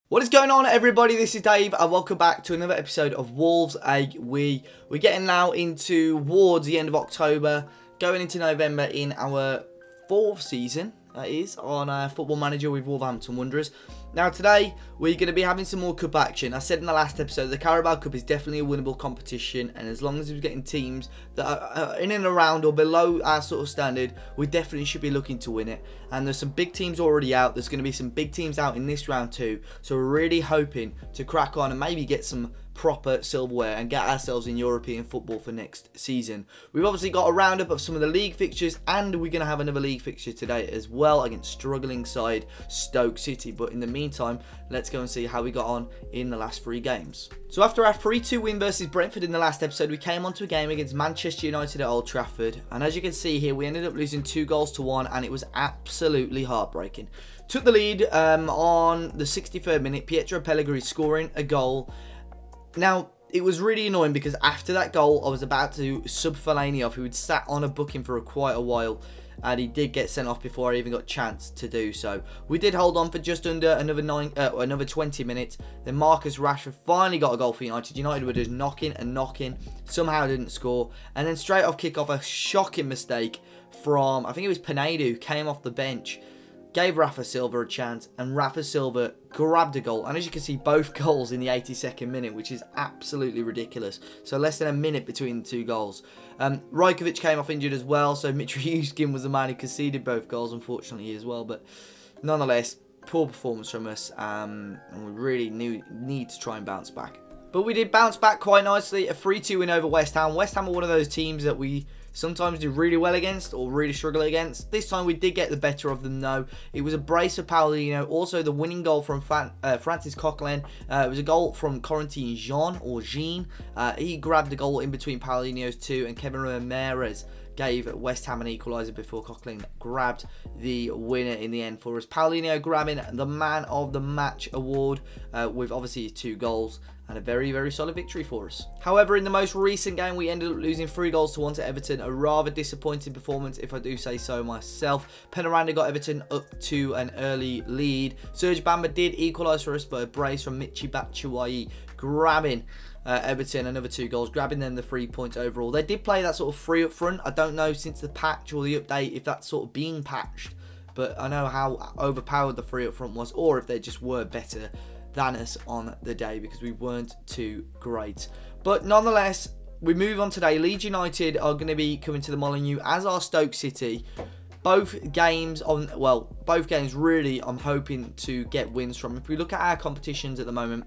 What is going on, everybody? This is Dave and welcome back to another episode of Wolves Egg. We're getting now towards the end of October, going into November in our fourth season, that is, on Football Manager with Wolverhampton Wanderers. Now today, we're going to be having some more cup action. I said in the last episode, the Carabao Cup is definitely a winnable competition, and as long as we're getting teams that are in and around or below our sort of standard, we definitely should be looking to win it. And there's some big teams already out. There's going to be some big teams out in this round too, so we're really hoping to crack on and maybe get some proper silverware and get ourselves in European football for next season. We've obviously got a roundup of some of the league fixtures, and we're going to have another league fixture today as well against struggling side Stoke City. But in the meantime, let's go and see how we got on in the last 3 games. So after our 3-2 win versus Brentford in the last episode, we came on to a game against Manchester United at Old Trafford, and as you can see here, we ended up losing 2-1, and it was absolutely heartbreaking. Took the lead on the 63rd minute, Pietro Pellegrini scoring a goal. Now, it was really annoying because after that goal, I was about to sub Fellaini off, who had sat on a booking for quite a while, and he did get sent off before I even got a chance to do so. We did hold on for just under another 20 minutes. Then Marcus Rashford finally got a goal for United. United were just knocking and knocking, somehow didn't score, and then straight off kick-off, a shocking mistake from, I think it was Pinedo, who came off the bench, gave Rafa Silva a chance, and Rafa Silva grabbed a goal. And as you can see, both goals in the 82nd minute, which is absolutely ridiculous. So less than a minute between the 2 goals. Rajkovic came off injured as well, so Mitrovic was the man who conceded both goals, unfortunately, as well. But nonetheless, poor performance from us, and we really need to try and bounce back. But we did bounce back quite nicely. A 3-2 win over West Ham. West Ham are one of those teams that we sometimes do really well against or really struggle against. This time we did get the better of them though. It was a brace of Paulinho. Also the winning goal from Francis Coquelin. It was a goal from Corentin Jean. He grabbed the goal in between Paulinho's 2, and Kevin Ramirez gave West Ham an equaliser before Coquelin grabbed the winner in the end for us. Paulinho grabbing the Man of the Match award with obviously 2 goals. And a very, very solid victory for us. However, in the most recent game, we ended up losing 3-1 to Everton. A rather disappointing performance, if I do say so myself. Penaranda got Everton up to an early lead. Serge Bamba did equalise for us, but a brace from Michy Batshuayi grabbing Everton another 2 goals, grabbing them the 3 points overall. They did play that sort of 3 up front. I don't know since the patch or the update if that's sort of been patched, but I know how overpowered the 3 up front was, or if they just were better than us on the day, because we weren't too great. But nonetheless, we move on today. Leeds United are going to be coming to the Molineux, as are Stoke City. Both games really I'm hoping to get wins from. If we look at our competitions at the moment,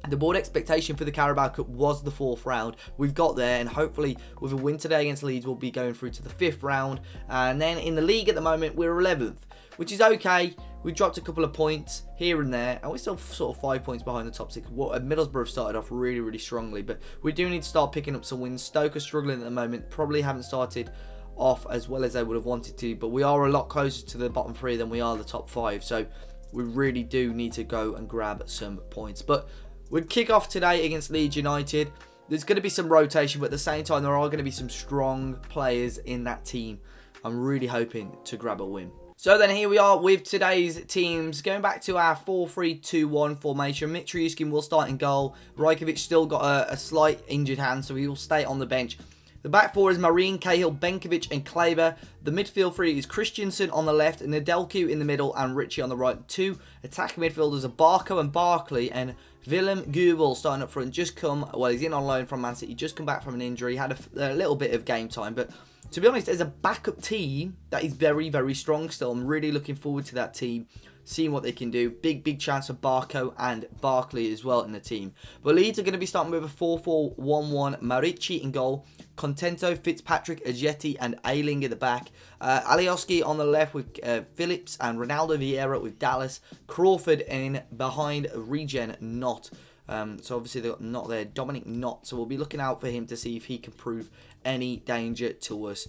the board expectation for the Carabao Cup was the 4th round. We've got there, and hopefully with a win today against Leeds, we'll be going through to the 5th round. And then in the league at the moment, we're 11th, which is okay. We dropped a couple of points here and there, and we're still sort of 5 points behind the top 6. Middlesbrough started off really, really strongly, but we do need to start picking up some wins. Stoke are struggling at the moment, probably haven't started off as well as they would have wanted to, but we are a lot closer to the bottom 3 than we are the top 5, so we really do need to go and grab some points. But we'd kick off today against Leeds United. There's going to be some rotation, but at the same time, there are going to be some strong players in that team. I'm really hoping to grab a win. So then here we are with today's teams. Going back to our 4-3-2-1 formation. Mitrovic will start in goal. Rajkovic still got a slight injured hand, so he will stay on the bench. The back 4 is Marine, Cahill, Benkovic and Kleber. The midfield 3 is Christensen on the left, and Nedelcu in the middle, and Richie on the right. 2 attacking midfielders are Barco and Barkley, and Willem Gubel starting up front. He's in on loan from Man City. Just come back from an injury. Had a little bit of game time, but to be honest, as a backup team, that is very, very strong still. I'm really looking forward to that team, seeing what they can do. Big chance for Barco and Barkley as well in the team. But Leeds are going to be starting with a 4-4-1-1. Marici in goal. Contento, Fitzpatrick, Ajeti and Ayling at the back. Alioski on the left with Phillips, and Ronaldo Vieira with Dallas. Crawford in behind Regen Knott. So obviously they've got Knott there, Dominic Knott. So we'll be looking out for him to see if he can prove any danger to us.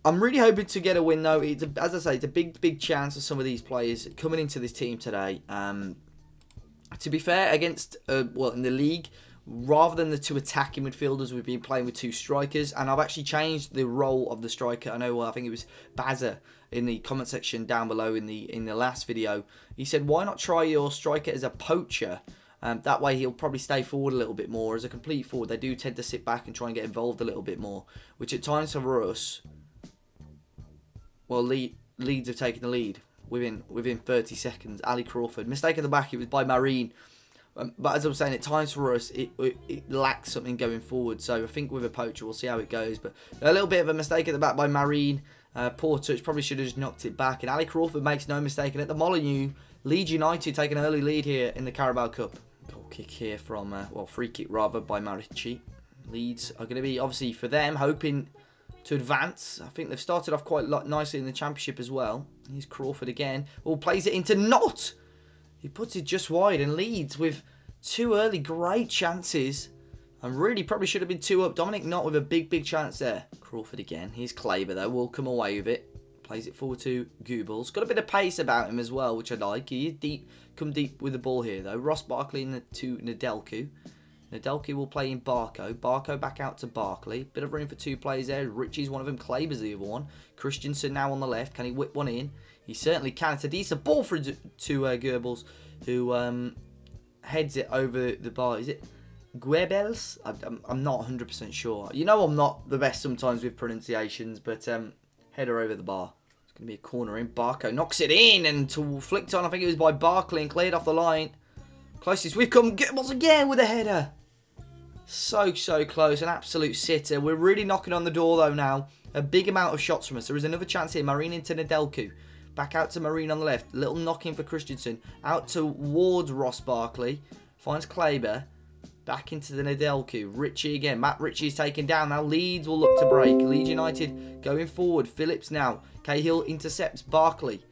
I'm really hoping to get a win though. As I say, it's a big chance of some of these players coming into this team today. To be fair, against in the league, rather than the 2 attacking midfielders, we've been playing with 2 strikers, and I've actually changed the role of the striker. I know, I think it was Baza in the comment section down below in the last video. He said, why not try your striker as a poacher? That way he'll probably stay forward a little bit more. As a complete forward, they do tend to sit back and try and get involved a little bit more, which at times for us, well, Leeds have taken the lead within 30 seconds. Ali Crawford, mistake at the back, it was by Marine. But as I was saying, at times for us, it lacks something going forward. So I think with a poacher, we'll see how it goes. But a little bit of a mistake at the back by Marine. Poor touch, probably should have just knocked it back. And Ali Crawford makes no mistake. And at the Molineux, Leeds United take an early lead here in the Carabao Cup. Goal kick here from, well, free kick rather, by Marici. Leeds are going to be, obviously, for them, hoping to advance. I think they've started off quite nicely in the Championship as well. Here's Crawford again. Oh, plays it into Knott. He puts it just wide, and Leeds with 2 early great chances. And really probably should have been 2 up. Dominic Knott with a big chance there. Crawford again. Here's Kleber though. Will come away with it. Plays it forward to Goebbels. Got a bit of pace about him as well, which I like. He is deep. Come deep with the ball here though. Ross Barkley to Nedelku. Nedelku will play in Barco. Barco back out to Barkley. Bit of room for 2 players there. Richie's one of them. Kleber's the other one. Christensen now on the left. Can he whip one in? He certainly can. It's a decent ball to Goebbels, who heads it over the bar. Is it Goebbels? I'm not 100% sure. You know I'm not the best sometimes with pronunciations, but header over the bar. It's going to be a corner in. Barco knocks it in and flicked on. I think it was by Barkley and cleared off the line. Closest we've come. Goebbels again with a header. So close. An absolute sitter. We're really knocking on the door though now. A big amount of shots from us. There is another chance here. Marine into Nedelku. Back out to Marine on the left. Little knock-in for Christensen. Out towards Ross Barkley. Finds Kleber. Back into the Nedelku. Richie again. Matt Ritchie is taken down. Now Leeds will look to break. Leeds United going forward. Phillips now. Cahill intercepts Barkley.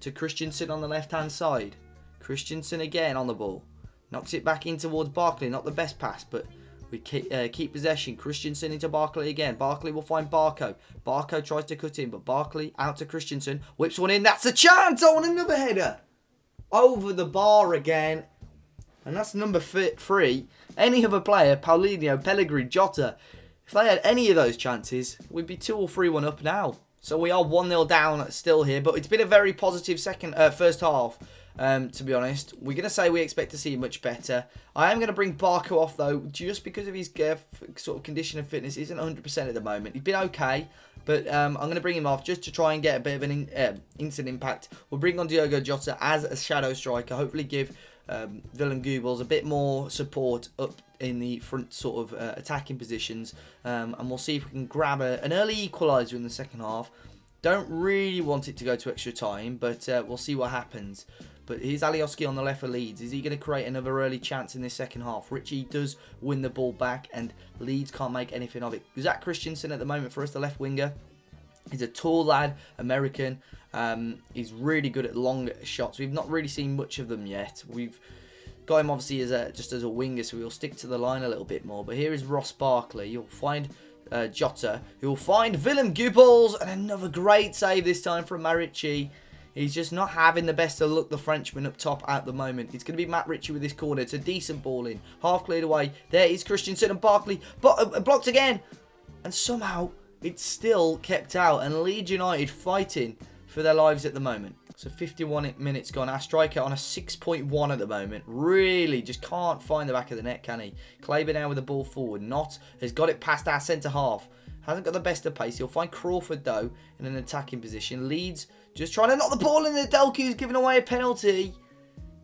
To Christensen on the left-hand side. Christensen again on the ball. Knocks it back in towards Barkley. Not the best pass, but we keep possession. Christensen into Barkley again. Barkley will find Barco. Barco tries to cut in, but Barkley out to Christensen. Whips one in. That's a chance. Oh, and another header. Over the bar again. And that's number 3. Any other player, Paulinho, Pellegrini, Jota, if they had any of those chances, we'd be 2 or 3-1 up now. So we are 1-0 down still here. But it's been a very positive first half. To be honest, we're going to say we expect to see much better. I am going to bring Barco off though, just because of his sort of condition of fitness. He isn't 100% at the moment. He's been okay, but I'm going to bring him off just to try and get a bit of an instant impact. We'll bring on Diogo Jota as a shadow striker. Hopefully give Willem Goebbels a bit more support up in the front sort of attacking positions. And we'll see if we can grab an early equaliser in the second half. Don't really want it to go to extra time, but we'll see what happens. But here's Alioski on the left for Leeds. Is he going to create another early chance in this second half? Richie does win the ball back, and Leeds can't make anything of it. Zach Christensen at the moment for us, the left winger. He's a tall lad, American. He's really good at long shots. We've not really seen much of them yet. We've got him obviously as just as a winger, so we'll stick to the line a little bit more. But here is Ross Barkley. You'll find Jota, who will find Willem Goebbels, and another great save this time from Marici. He's just not having the best of luck, the Frenchman up top at the moment. It's going to be Matt Ritchie with this corner. It's a decent ball in. Half cleared away. There is Christensen and Barkley. But blocked again. And somehow it's still kept out. And Leeds United fighting for their lives at the moment. So 51 minutes gone. Our striker on a 6.1 at the moment. Really just can't find the back of the net, can he? Kleber now with the ball forward. Knott has got it past our centre half. Hasn't got the best of pace. He'll find Crawford, though, in an attacking position. Leeds just trying to knock the ball in. Nedelku's giving away a penalty.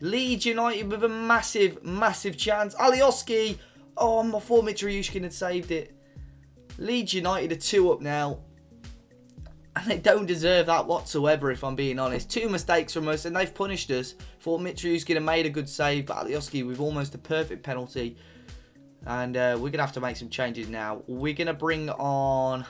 Leeds United with a massive chance. Alioski. Oh, my poor Mitriyushkin had saved it. Leeds United are 2 up now. And they don't deserve that whatsoever, if I'm being honest. 2 mistakes from us, and they've punished us. Thought Mitriyushkin had made a good save, but Alioski with almost a perfect penalty. And we're going to have to make some changes now. We're going to bring on...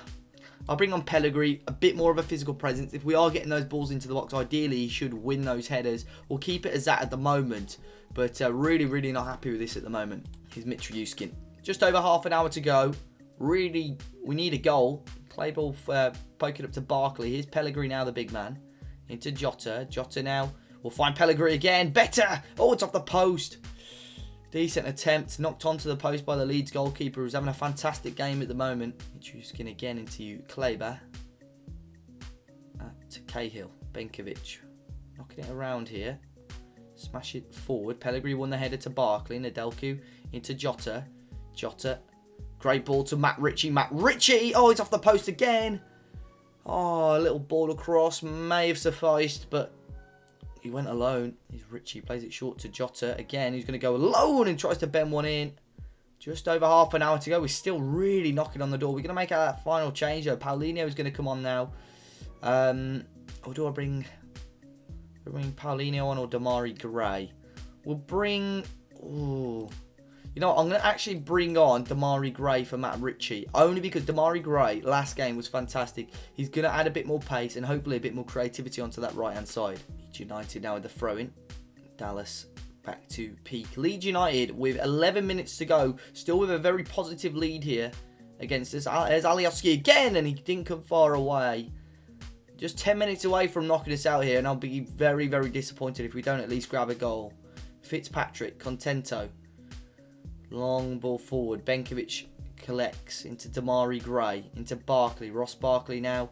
I'll bring on Pellegrini, a bit more of a physical presence. If we are getting those balls into the box, ideally he should win those headers. We'll keep it as that at the moment. But really not happy with this at the moment. Here's Mitriyushkin. Just over half an hour to go. Really, we need a goal. Play ball poking up to Barkley. Here's Pellegrini now, the big man. Into Jota. Jota now will find Pellegrini again. Better! Oh, it's off the post. Decent attempt, knocked onto the post by the Leeds goalkeeper, who's having a fantastic game at the moment. Mitriyushkin again into Kleber. to Cahill. Benkovic. Knocking it around here. Smash it forward. Pellegrini won the header to Barkley. Nedelku into Jota. Jota. Great ball to Matt Ritchie. Matt Ritchie! Oh, it's off the post again. Oh, a little ball across. May have sufficed, but he went alone. He's Ritchie. Plays it short to Jota. Again, he's going to go alone and tries to bend one in. Just over half an hour to go. We're still really knocking on the door. We're going to make that final change, though. Paulinho is going to come on now. Or do I bring Paulinho on or Damari Gray? We'll bring... Ooh. You know what? I'm going to actually bring on Damari Gray for Matt Ritchie. Only because Damari Gray, last game, was fantastic. He's going to add a bit more pace and hopefully a bit more creativity onto that right-hand side. Leeds United now with the throw-in. Dallas back to peak. Leeds United with 11 minutes to go. Still with a very positive lead here against us. There's Alioski again, and he didn't come far away. Just 10 minutes away from knocking us out here, and I'll be very, very disappointed if we don't at least grab a goal. Fitzpatrick, Contento. Long ball forward. Benkovic collects into Damari Gray. Into Barkley. Ross Barkley now.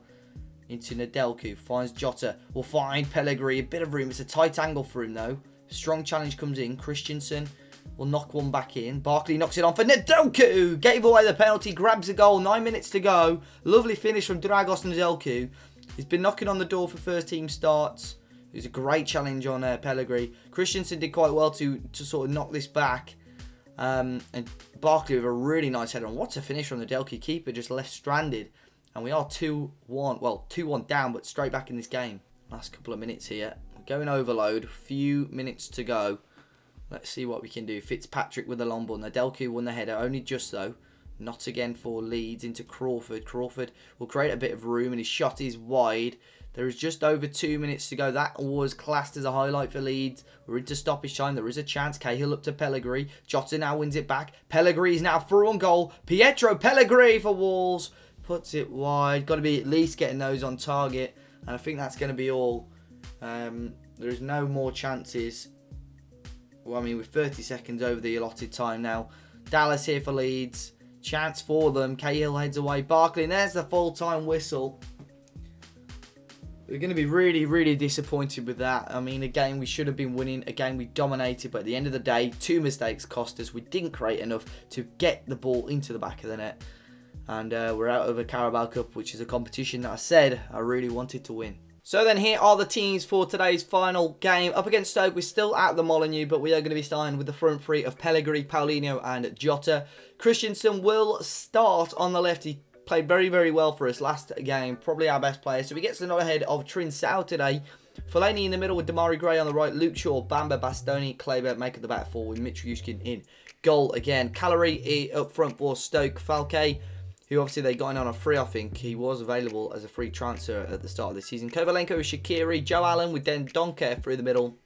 Into Nedelku. Finds Jota. Will find Pellegrini. A bit of room. It's a tight angle for him though. Strong challenge comes in. Christensen will knock one back in. Barkley knocks it on for Nedelku. Gave away the penalty. Grabs a goal. 9 minutes to go. Lovely finish from Dragos Nedelku. He's been knocking on the door for first team starts. It was a great challenge on Pellegrini. Christensen did quite well to sort of knock this back. And Barkley with a really nice header on. What a finish from the Nedelku. Keeper just left stranded. And we are 2-1. Well, 2-1 down, but straight back in this game. Last couple of minutes here. We're going overload. Few minutes to go. Let's see what we can do. Fitzpatrick with the long ball. Nedelku won the header. Only just though. Not again for Leeds. Into Crawford. Crawford will create a bit of room and his shot is wide. There is just over 2 minutes to go. That was classed as a highlight for Leeds. We're into stoppage time. There is a chance. Cahill up to Pellegrini. Jota now wins it back. Pellegrini is now through on goal. Pietro Pellegrini for Wolves. Puts it wide. Got to be at least getting those on target. And I think that's going to be all. There's no more chances. Well, I mean, with 30 seconds over the allotted time now. Dallas here for Leeds. Chance for them. Cahill heads away. Barkley. And there's the full-time whistle. We're going to be really, really disappointed with that. I mean, a game we should have been winning. A game we dominated. But at the end of the day, 2 mistakes cost us. We didn't create enough to get the ball into the back of the net. And we're out of a Carabao Cup, which is a competition that I said I really wanted to win. So then here are the teams for today's final game. Up against Stoke, we're still at the Molineux, but we are going to be starting with the front three of Pellegrini, Paulinho and Jota. Christensen will start on the left. He played very, very well for us last game. Probably our best player. So he gets the nod ahead of Trincao today. Fellaini in the middle with Damari Gray on the right. Luke Shaw, Bamba, Bastoni, Kleber make up the back four with Mitchell Yushkin in goal again. Callery up front for Stoke. Falke, who obviously they got in on a free, I think. He was available as a free transfer at the start of the season. Kovalenko, Shaqiri, Joe Allen with Den Donker through the middle.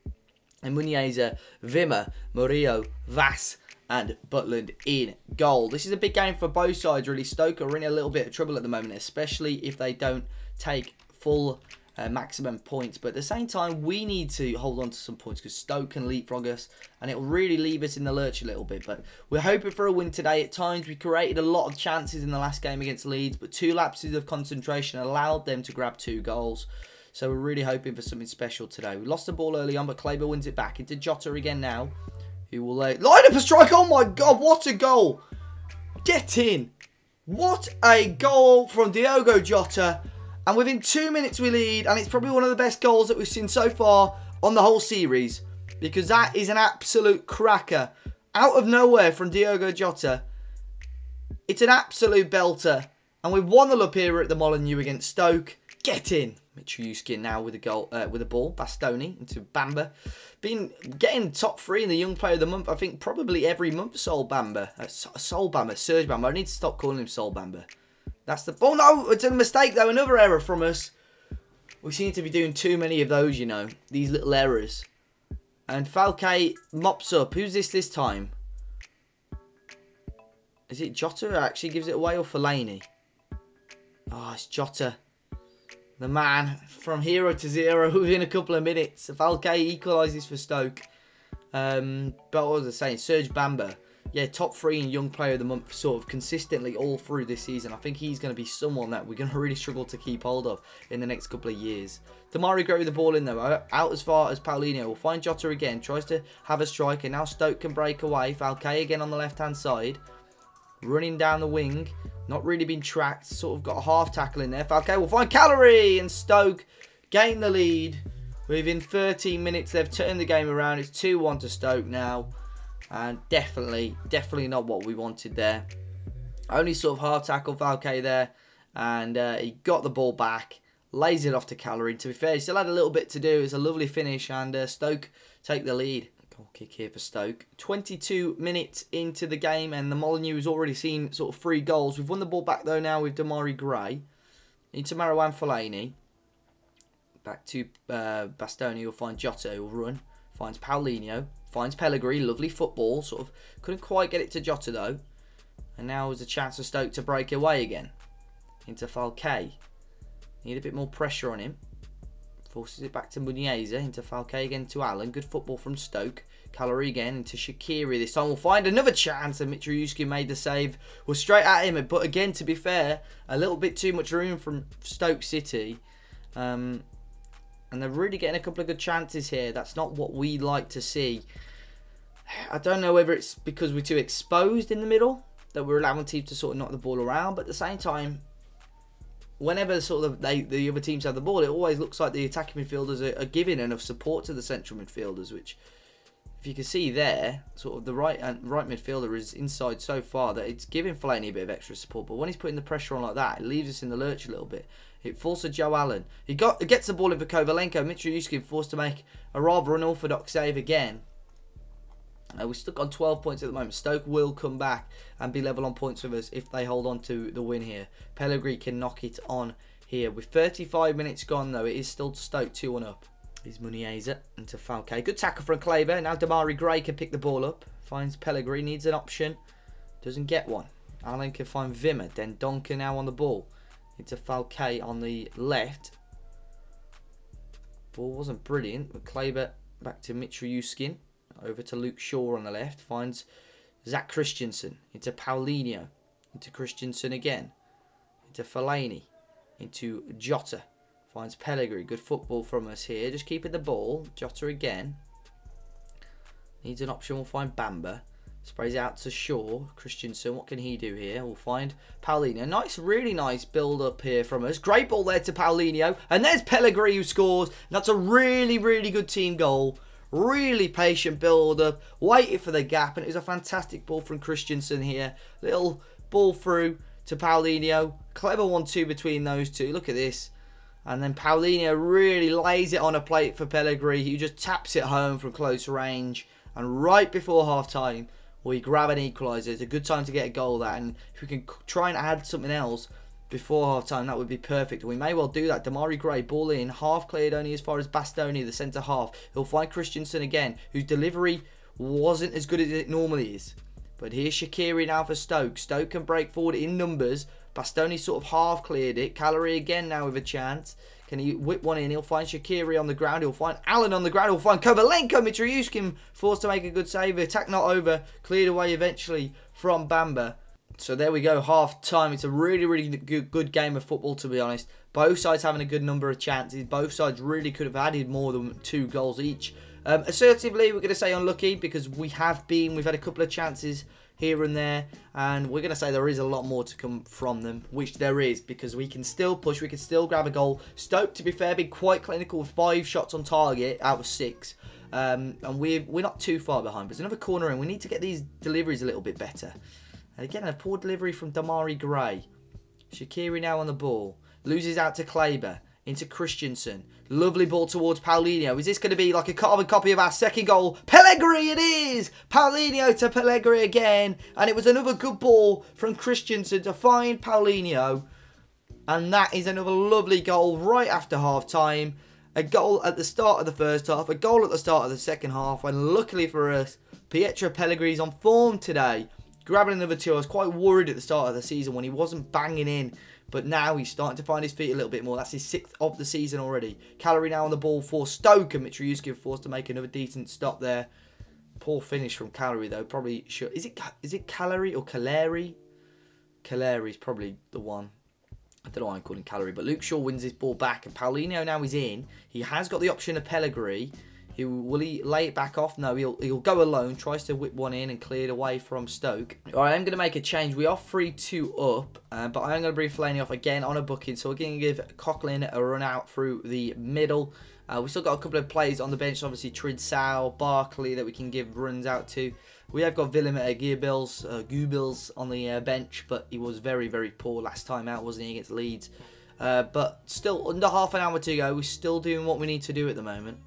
And Muniesa, Vimmer, Murillo, Vass and Butland in goal. This is a big game for both sides, really. Stoke are in a little bit of trouble at the moment, especially if they don't take full maximum points. But at the same time, we need to hold on to some points because Stoke can leapfrog us and it will really leave us in the lurch a little bit. But we're hoping for a win today. At times, we created a lot of chances in the last game against Leeds, but 2 lapses of concentration allowed them to grab 2 goals. So we're really hoping for something special today. We lost the ball early on, but Kleber wins it back into Jota again now, who will line up a strike. Oh my God, what a goal! Get in! What a goal from Diogo Jota. And within 2 minutes we lead, and it's probably one of the best goals that we've seen so far on the whole series. Because that is an absolute cracker. Out of nowhere from Diogo Jota. It's an absolute belter. And we've 1-0 up here at the Molineux against Stoke. Get in. Mitchell Yushkin now with a goal, with a ball. Bastoni into Bamba. Been getting top 3 in the Young Player of the Month. I think probably every month. Sol Bamba. Serge Bamba. I need to stop calling him Sol Bamba. That's the... Oh, no! It's a mistake, though. Another error from us. We seem to be doing too many of those, you know. These little errors. And Falke mops up. Who's this time? Is it Jota who actually gives it away or Fellaini? Oh, it's Jota. The man from hero to zero within a couple of minutes. Falke equalises for Stoke. But what was I saying? Serge Bamba. yeah, top 3 in Young Player of the Month sort of consistently all through this season. I think he's going to be someone that we're going to really struggle to keep hold of in the next couple of years. Demarai Gray with the ball in though, out as far as Paulinho. Will find Jota again, tries to have a strike, and now Stoke can break away. Falcao again on the left-hand side, running down the wing, not really been tracked, sort of got a half tackle in there. Falcao will find Calorie, and Stoke gain the lead. Within 13 minutes, they've turned the game around. It's 2-1 to Stoke now. And definitely not what we wanted there. Only sort of half tackle Falcao there. And he got the ball back. Lays it off to Calorie. To be fair, he still had a little bit to do. It's a lovely finish. And Stoke take the lead. Goal kick here for Stoke. 22 minutes into the game. And the Molineux has already seen sort of 3 goals. We've won the ball back though now with Demarai Gray. Into Marouane Fellaini. Back to Bastoni. Will find Jota. Who will run. Finds Paulinho. Finds Pellegrini. Lovely football. Sort of couldn't quite get it to Jota though. And now is a chance for Stoke to break away again. Into Falcao. Need a bit more pressure on him. Forces it back to Muniesa. Into Falcao again to Allen. Good football from Stoke. Calorie again into Shaqiri. This time we'll find another chance. And Mitrovic made the save. We're straight at him. But again, to be fair, a little bit too much room from Stoke City. And they're really getting a couple of good chances here. That's not what we like to see. I don't know whether it's because we're too exposed in the middle that we're allowing teams to sort of knock the ball around. But at the same time, whenever sort of the other teams have the ball, it always looks like the attacking midfielders are giving enough support to the central midfielders. Which, if you can see there, sort of the right midfielder is inside so far that it's giving Fellaini a bit of extra support. But when he's putting the pressure on like that, it leaves us in the lurch a little bit. It falls to Joe Allen. He gets the ball in for Kovalenko. Mitrovic forced to make a rather unorthodox save again. We're stuck on 12 points at the moment. Stoke will come back and be level on points with us if they hold on to the win here. Pellegrini can knock it on here. With 35 minutes gone though, it is still Stoke 2-1 up. Here's Muniesa into Falcao. Good tackle from Kleber. Now Demarai Gray can pick the ball up. Finds Pellegrini. Needs an option. Doesn't get one. Allen can find Wimmer. Then Donker now on the ball. Into Falcao on the left. Ball wasn't brilliant, but Kleber back to Mitrovic. Over to Luke Shaw on the left. Finds Zach Christensen. Into Paulinho. Into Christensen again. Into Fellaini. Into Jota. Finds Pellegrini. Good football from us here. Just keeping the ball. Jota again. Needs an option. We'll find Bamba. Sprays out to Shaw. Christensen, what can he do here? We'll find Paulinho. Nice, really nice build up here from us. Great ball there to Paulinho. And there's Pellegrini who scores. That's a really, really good team goal. Really patient build up. Waited for the gap. And it was a fantastic ball from Christensen here. Little ball through to Paulinho. Clever 1-2 between those two. Look at this. And then Paulinho really lays it on a plate for Pellegrini. He just taps it home from close range. And right before half time, we grab an equaliser. It's a good time to get a goal that, and if we can try and add something else before half time, that would be perfect. We may well do that. Demarai Gray, ball in, half cleared only as far as Bastoni, the centre half. He'll find Christensen again, whose delivery wasn't as good as it normally is. But here's Shaqiri now for Stoke. Stoke can break forward in numbers. Bastoni sort of half cleared it. Calorie again now with a chance. Can he whip one in? He'll find Shaqiri on the ground. He'll find Allen on the ground. He'll find Kovalenko. Mitrovic forced to make a good save. Attack not over. Cleared away eventually from Bamba. So there we go. Half time. It's a really, really good game of football, to be honest. Both sides having a good number of chances. Both sides really could have added more than 2 goals each. Assertively, we're going to say unlucky because we've had a couple of chances here and there, and we're going to say there is a lot more to come from them, which there is, because we can still push, we can still grab a goal. Stoke, to be fair, been quite clinical with 5 shots on target out of 6, and we're not too far behind. But there's another corner in. We need to get these deliveries a little bit better. And again, a poor delivery from Demarai Gray. Shaqiri now on the ball, loses out to Kleber. Into Christensen. Lovely ball towards Paulinho. Is this going to be like a carbon copy of our second goal? Pellegrini it is! Paulinho to Pellegrini again. And it was another good ball from Christensen to find Paulinho. And that is another lovely goal right after half time. A goal at the start of the first half. A goal at the start of the second half. And luckily for us, Pietro Pellegrini's on form today. Grabbing another 2. I was quite worried at the start of the season when he wasn't banging in. But now he's starting to find his feet a little bit more. That's his 6th of the season already. Calorie now on the ball for Stoke. And Mitrovic forced to make another decent stop there. Poor finish from Caleri though. Probably should. Is it Caleri or Caleri? Caleri's probably the one. I don't know why I'm calling Caleri, but Luke Shaw wins his ball back, and Paulinho now is in. He has got the option of Pellegrini. Will he lay it back off? No, he'll go alone. Tries to whip one in and clear it away from Stoke. All right, I'm going to make a change. We are 3-2 up, but I'm going to bring Fellaini off again on a booking. So we're going to give Coughlin a run out through the middle. We've still got a couple of players on the bench. Obviously, Tridsau, Barkley that we can give runs out to. We have got Willem Goebbels on the bench, but he was very, very poor last time out, wasn't he, against Leeds? But still, under half an hour to go. We're still doing what we need to do at the moment.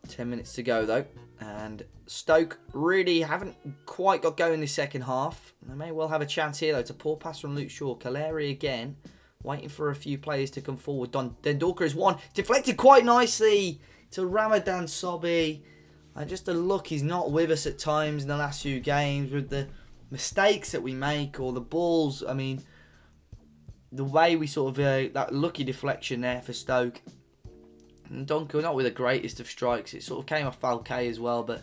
10 minutes to go though, and Stoke really haven't quite got going this second half. They may well have a chance here though. It's a poor pass from Luke Shaw. Caleri again, waiting for a few players to come forward. Dendorka is one, deflected quite nicely to Ramadan Sobhi. And just the look, he's not with us at times in the last few games with the mistakes that we make or the balls. I mean, the way we sort of that lucky deflection there for Stoke. And Donker, not with the greatest of strikes. It sort of came off Falque as well, but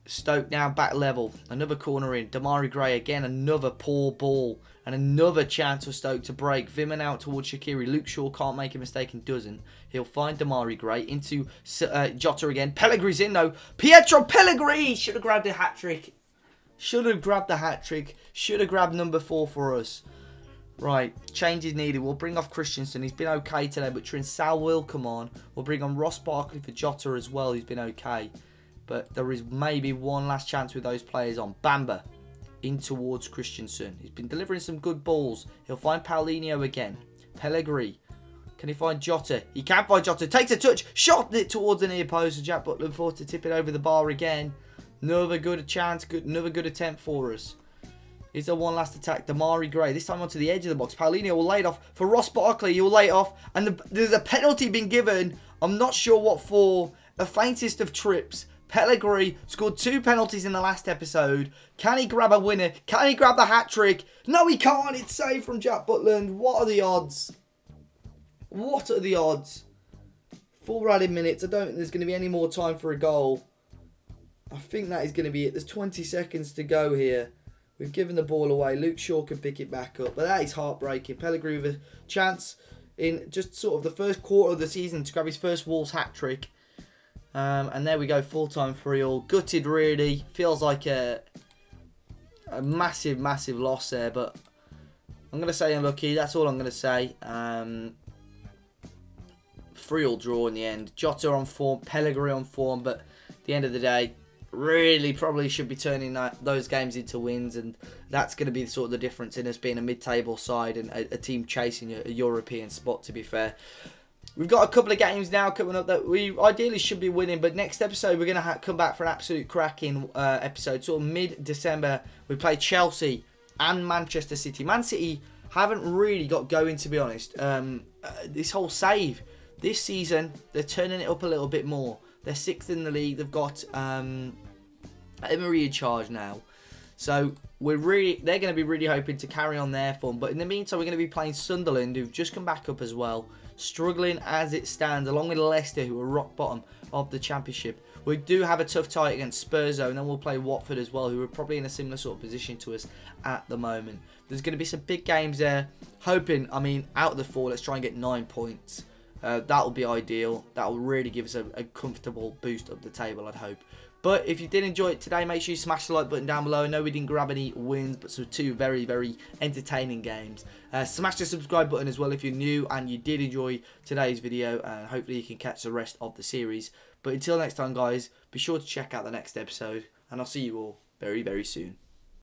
Stoke now back level. Another corner in. Damari Gray again, another poor ball. And another chance for Stoke to break. Viman out towards Shaqiri. Luke Shaw can't make a mistake and doesn't. He'll find Damari Gray into Jota again. Pellegrini's in though. Pietro Pellegrini should have grabbed a hat-trick. Should have grabbed the hat-trick. Should have grabbed number 4 for us. Right, change is needed. We'll bring off Christensen. He's been okay today, but Trinsal will come on. We'll bring on Ross Barkley for Jota as well. He's been okay. But there is maybe one last chance with those players on. Bamba in towards Christensen. He's been delivering some good balls. He'll find Paulinho again. Pellegrini. Can he find Jota? He can find Jota. Takes a touch. Shot it towards the near post. Jack Butland forced to tip it over the bar again. Another good chance. Another good attempt for us. Is there one last attack? Damari Gray. This time onto the edge of the box. Paulinho will lay it off for Ross Barkley. He'll lay it off. And there's a penalty being given. I'm not sure what for. A faintest of trips. Pellegrini scored 2 penalties in the last episode. Can he grab a winner? Can he grab the hat-trick? No, he can't. It's saved from Jack Butland. What are the odds? What are the odds? 4 added minutes. I don't think there's going to be any more time for a goal. I think that is going to be it. There's 20 seconds to go here. We've given the ball away. Luke Shaw can pick it back up. But that is heartbreaking. Pellegrini with a chance in just sort of the first quarter of the season to grab his first Wolves hat-trick. And there we go. Full-time 3-3. Gutted, really. Feels like a massive, massive loss there. But I'm going to say unlucky. That's all I'm going to say. 3-3 draw in the end. Jota on form. Pellegrini on form. But at the end of the day, really probably should be turning those games into wins, and that's going to be sort of the difference in us being a mid-table side and a team chasing a European spot, to be fair. We've got a couple of games now coming up that we ideally should be winning, but next episode we're going to come back for an absolute cracking episode. Sort of mid-December, we play Chelsea and Manchester City. Man City haven't really got going, to be honest. This whole save, this season, they're turning it up a little bit more. They're 6th in the league. They've got Emery in charge now. So they're going to be really hoping to carry on their form. But in the meantime, we're going to be playing Sunderland, who've just come back up as well. Struggling as it stands, along with Leicester, who are rock bottom of the Championship. We do have a tough tie against Spurs, though, and then we'll play Watford as well, who are probably in a similar sort of position to us at the moment. There's going to be some big games there. Hoping, I mean, out of the 4, let's try and get 9 points. That will be ideal. That will really give us a comfortable boost up the table, I'd hope. But if you did enjoy it today, make sure you smash the like button down below. I know we didn't grab any wins, but some 2 very, very entertaining games. Smash the subscribe button as well if you're new and you did enjoy today's video. And hopefully you can catch the rest of the series. But until next time, guys, be sure to check out the next episode. And I'll see you all very, very soon.